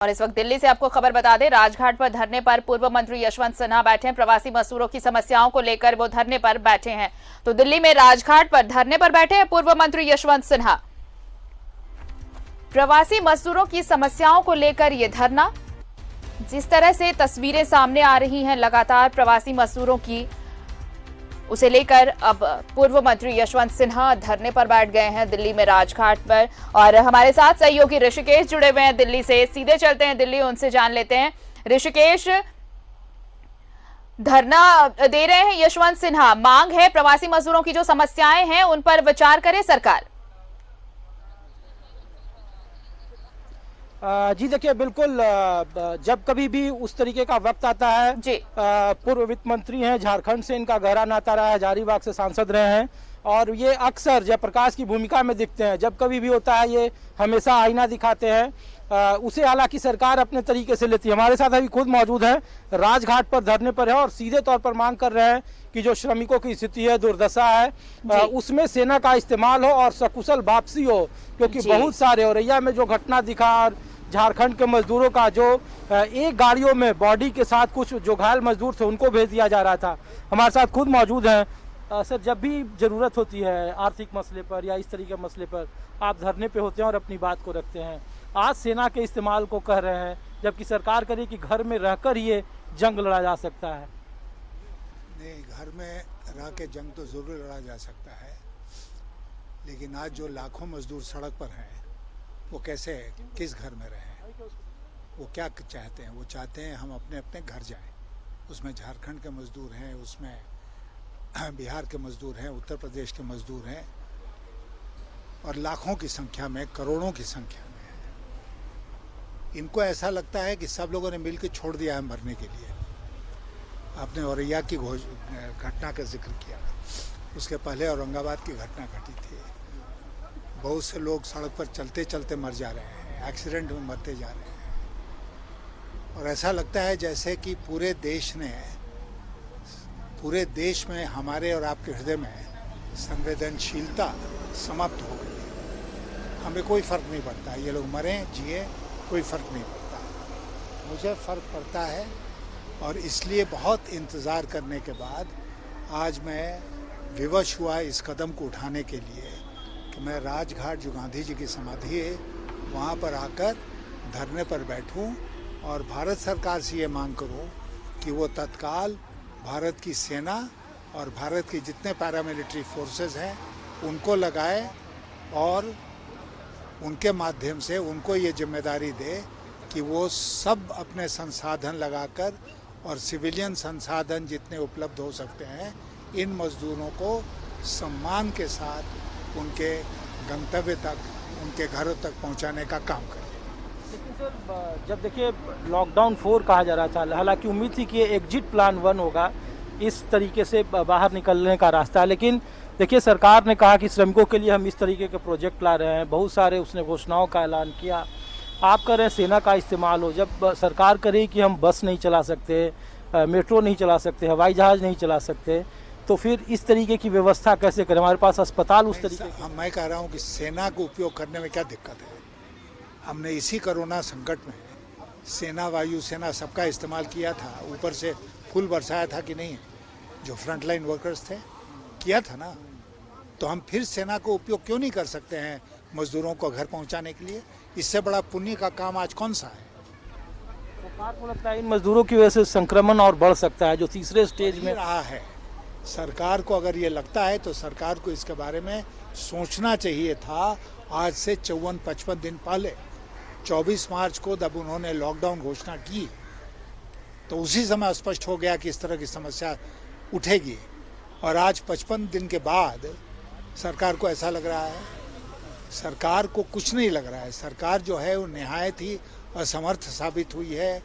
और इस वक्त दिल्ली से आपको खबर बता दें, राजघाट पर धरने पर पूर्व मंत्री यशवंत सिन्हा बैठे हैं। प्रवासी मजदूरों की समस्याओं को लेकर वो धरने पर बैठे हैं। तो दिल्ली में राजघाट पर धरने पर बैठे हैं पूर्व मंत्री यशवंत सिन्हा। प्रवासी मजदूरों की समस्याओं को लेकर ये धरना, जिस तरह से तस्वीरें सामने आ रही हैं लगातार प्रवासी मजदूरों की, उसे लेकर अब पूर्व मंत्री यशवंत सिन्हा धरने पर बैठ गए हैं दिल्ली में राजघाट पर। और हमारे साथ सहयोगी ऋषिकेश जुड़े हुए हैं दिल्ली से। सीधे चलते हैं दिल्ली, उनसे जान लेते हैं। ऋषिकेश, धरना दे रहे हैं यशवंत सिन्हा, मांग है प्रवासी मजदूरों की जो समस्याएं हैं उन पर विचार करे सरकार। जी देखिए, बिल्कुल जब कभी भी उस तरीके का वक्त आता है जी, पूर्व वित्त मंत्री हैं, झारखंड से इनका गहरा नाता रहा है, हजारीबाग से सांसद रहे हैं और ये अक्सर जयप्रकाश की भूमिका में दिखते हैं। जब कभी भी होता है ये हमेशा आईना दिखाते हैं, उसे हालांकि सरकार अपने तरीके से लेती है। हमारे साथ अभी खुद मौजूद है, राजघाट पर धरने पर है और सीधे तौर पर मांग कर रहे हैं कि जो श्रमिकों की स्थिति है, दुर्दशा है, उसमें सेना का इस्तेमाल हो और सकुशल वापसी हो, क्योंकि बहुत सारे औरैया में जो घटना दिखा, झारखंड के मजदूरों का जो एक गाड़ियों में बॉडी के साथ कुछ जो घायल मजदूर थे उनको भेज दिया जा रहा था। हमारे साथ खुद मौजूद हैं। सर, जब भी जरूरत होती है आर्थिक मसले पर या इस तरीके के मसले पर, आप धरने पे होते हैं और अपनी बात को रखते हैं। आज सेना के इस्तेमाल को कह रहे हैं, जबकि सरकार कह रही है कि घर में रहकर ये जंग लड़ा जा सकता है। नहीं, घर में रह के जंग तो जरूर लड़ा जा सकता है, लेकिन आज जो लाखों मजदूर सड़क पर हैं वो कैसे, किस घर में रहें? वो क्या चाहते हैं? वो चाहते हैं हम अपने अपने घर जाएं। उसमें झारखंड के मजदूर हैं, उसमें बिहार के मजदूर हैं, उत्तर प्रदेश के मजदूर हैं और लाखों की संख्या में, करोड़ों की संख्या में है। इनको ऐसा लगता है कि सब लोगों ने मिलकर छोड़ दिया है मरने के लिए। आपने औरैया की घटना का जिक्र किया, उसके पहले औरंगाबाद की घटना घटी थी। बहुत से लोग सड़क पर चलते चलते मर जा रहे हैं, एक्सीडेंट में मरते जा रहे हैं और ऐसा लगता है जैसे कि पूरे देश में हमारे और आपके हृदय में संवेदनशीलता समाप्त हो गई है। हमें कोई फर्क नहीं पड़ता, ये लोग मरें जिए, कोई फर्क नहीं पड़ता। मुझे फर्क पड़ता है और इसलिए बहुत इंतज़ार करने के बाद आज मैं विवश हुआ इस कदम को उठाने के लिए कि मैं राजघाट, जो गांधी जी की समाधि है, वहाँ पर आकर धरने पर बैठूं और भारत सरकार से ये मांग करूं कि वो तत्काल भारत की सेना और भारत के जितने पैरामिलिट्री फोर्सेस हैं उनको लगाए और उनके माध्यम से उनको ये जिम्मेदारी दे कि वो सब अपने संसाधन लगाकर और सिविलियन संसाधन जितने उपलब्ध हो सकते हैं, इन मजदूरों को सम्मान के साथ उनके गंतव्य तक, उनके घरों तक पहुंचाने का काम करें। लेकिन सर, जब देखिए लॉकडाउन 4 कहा जा रहा था, हालांकि उम्मीद थी कि ये एग्जिट प्लान 1 होगा, इस तरीके से बाहर निकलने का रास्ता। लेकिन देखिए, सरकार ने कहा कि श्रमिकों के लिए हम इस तरीके के प्रोजेक्ट ला रहे हैं, बहुत सारे उसने घोषणाओं का ऐलान किया। आप कह रहे हैं सेना का इस्तेमाल हो, जब सरकार कह रही कि हम बस नहीं चला सकते, मेट्रो नहीं चला सकते, हवाई जहाज़ नहीं चला सकते, तो फिर इस तरीके की व्यवस्था कैसे करें? हमारे पास अस्पताल उस तरीके मैं कह रहा हूँ कि सेना को उपयोग करने में क्या दिक्कत है? हमने इसी कोरोना संकट में सेना, वायुसेना सबका इस्तेमाल किया था, ऊपर से फूल बरसाया था कि नहीं? जो फ्रंटलाइन वर्कर्स थे, किया था ना। तो हम फिर सेना को उपयोग क्यों नहीं कर सकते हैं मजदूरों को घर पहुँचाने के लिए? इससे बड़ा पुण्य का काम आज कौन सा है? तो लगता है इन मजदूरों की वजह से संक्रमण और बढ़ सकता है, जो तीसरे स्टेज में रहा है। सरकार को अगर ये लगता है तो सरकार को इसके बारे में सोचना चाहिए था आज से 54-55 दिन पहले। 24 मार्च को जब उन्होंने लॉकडाउन घोषणा की तो उसी समय स्पष्ट हो गया कि इस तरह की समस्या उठेगी और आज 55 दिन के बाद सरकार को ऐसा लग रहा है। सरकार को कुछ नहीं लग रहा है। सरकार जो है वो निहायत ही असमर्थ साबित हुई है,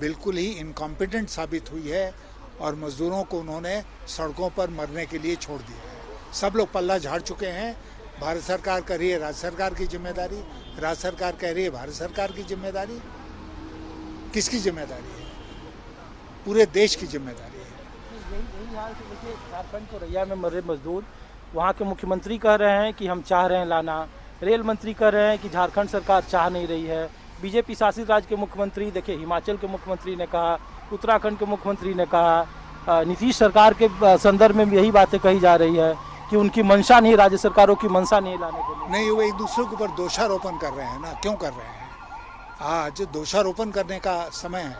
बिल्कुल ही इनकॉम्पिटेंट साबित हुई है और मजदूरों को उन्होंने सड़कों पर मरने के लिए छोड़ दिया है। सब लोग पल्ला झाड़ चुके हैं। भारत सरकार कह रही है राज्य सरकार की जिम्मेदारी, राज्य सरकार कह रही है भारत सरकार की जिम्मेदारी। किसकी जिम्मेदारी है? पूरे देश की जिम्मेदारी है। यही हाल से देखिए, झारखंड को औरैया में मर रहे मजदूर, वहाँ के मुख्यमंत्री कह रहे हैं कि हम चाह रहे हैं लाना, रेल मंत्री कह रहे हैं कि झारखंड सरकार चाह नहीं रही है, बीजेपी शासित राज्य के मुख्यमंत्री, देखिए हिमाचल के मुख्यमंत्री ने कहा, उत्तराखंड के मुख्यमंत्री ने कहा, नीतीश सरकार के संदर्भ में यही बातें कही जा रही है कि उनकी मंशा नहीं, राज्य सरकारों की मंशा नहीं लाने के लिए। नहीं, वो एक दूसरे के ऊपर दोषारोपण कर रहे हैं ना, क्यों कर रहे हैं? आज दोषारोपण करने का समय है,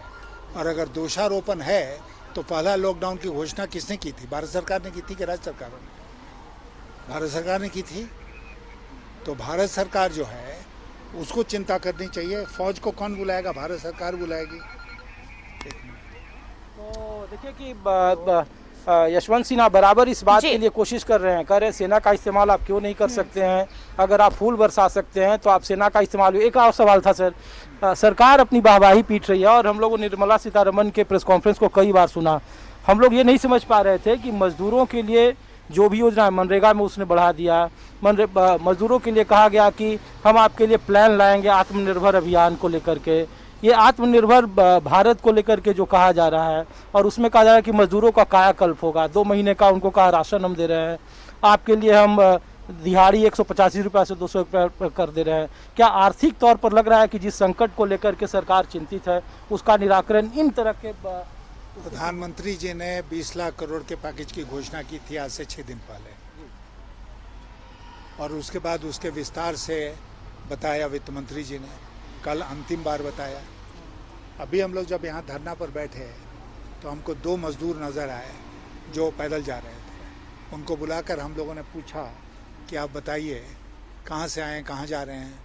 और अगर दोषारोपण है तो पहला लॉकडाउन की घोषणा किसने की थी? भारत सरकार ने की थी कि राज्य सरकारों ने? भारत सरकार ने की थी। तो भारत सरकार जो है उसको चिंता करनी चाहिए। फौज को कौन बुलाएगा? भारत सरकार बुलाएगी। तो देखिए कि यशवंत सिन्हा बराबर इस बात के लिए कोशिश कर रहे हैं, कह रहे हैं सेना का इस्तेमाल आप क्यों नहीं कर सकते हैं? अगर आप फूल बरसा सकते हैं तो आप सेना का इस्तेमाल। एक और सवाल था सर, सरकार अपनी वाहवाही पीट रही है और हम लोगों ने निर्मला सीतारमण के प्रेस कॉन्फ्रेंस को कई बार सुना। हम लोग ये नहीं समझ पा रहे थे कि मजदूरों के लिए जो भी योजना है मनरेगा में उसने बढ़ा दिया। मजदूरों के लिए कहा गया कि हम आपके लिए प्लान लाएंगे आत्मनिर्भर अभियान को लेकर के। ये आत्मनिर्भर भारत को लेकर के जो कहा जा रहा है, और उसमें कहा जा रहा है कि मजदूरों का कायाकल्प होगा। 2 महीने का उनको कहा राशन हम दे रहे हैं, आपके लिए हम दिहाड़ी 185 रुपये से 200 रुपये कर दे रहे हैं। क्या आर्थिक तौर पर लग रहा है कि जिस संकट को लेकर के सरकार चिंतित है उसका निराकरण इन तरह के प्रधानमंत्री जी ने 20 लाख करोड़ के पैकेज की घोषणा की थी आज से 6 दिन पहले, और उसके बाद उसके विस्तार से बताया वित्त मंत्री जी ने, कल अंतिम बार बताया। अभी हम लोग जब यहाँ धरना पर बैठे तो हमको 2 मजदूर नज़र आए जो पैदल जा रहे थे। उनको बुलाकर हम लोगों ने पूछा कि आप बताइए कहाँ से आए, कहाँ जा रहे हैं?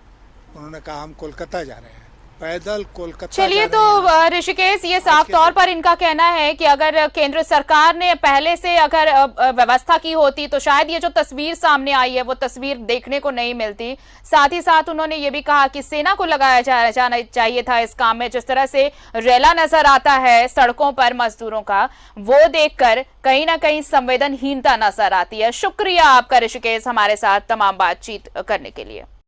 उन्होंने कहा हम कोलकाता जा रहे हैं, पैदल कोलकाता। चलिए, तो ऋषिकेश, ये साफ तौर पर इनका कहना है कि अगर केंद्र सरकार ने पहले से अगर व्यवस्था की होती तो शायद ये जो तस्वीर सामने आई है वो तस्वीर देखने को नहीं मिलती। साथ ही साथ उन्होंने ये भी कहा कि सेना को लगाया जाना चाहिए था इस काम में। जिस तरह से रेला नजर आता है सड़कों पर मजदूरों का, वो देखकर कहीं ना कहीं संवेदनहीनता नजर आती है। शुक्रिया आपका ऋषिकेश, हमारे साथ तमाम बातचीत करने के लिए।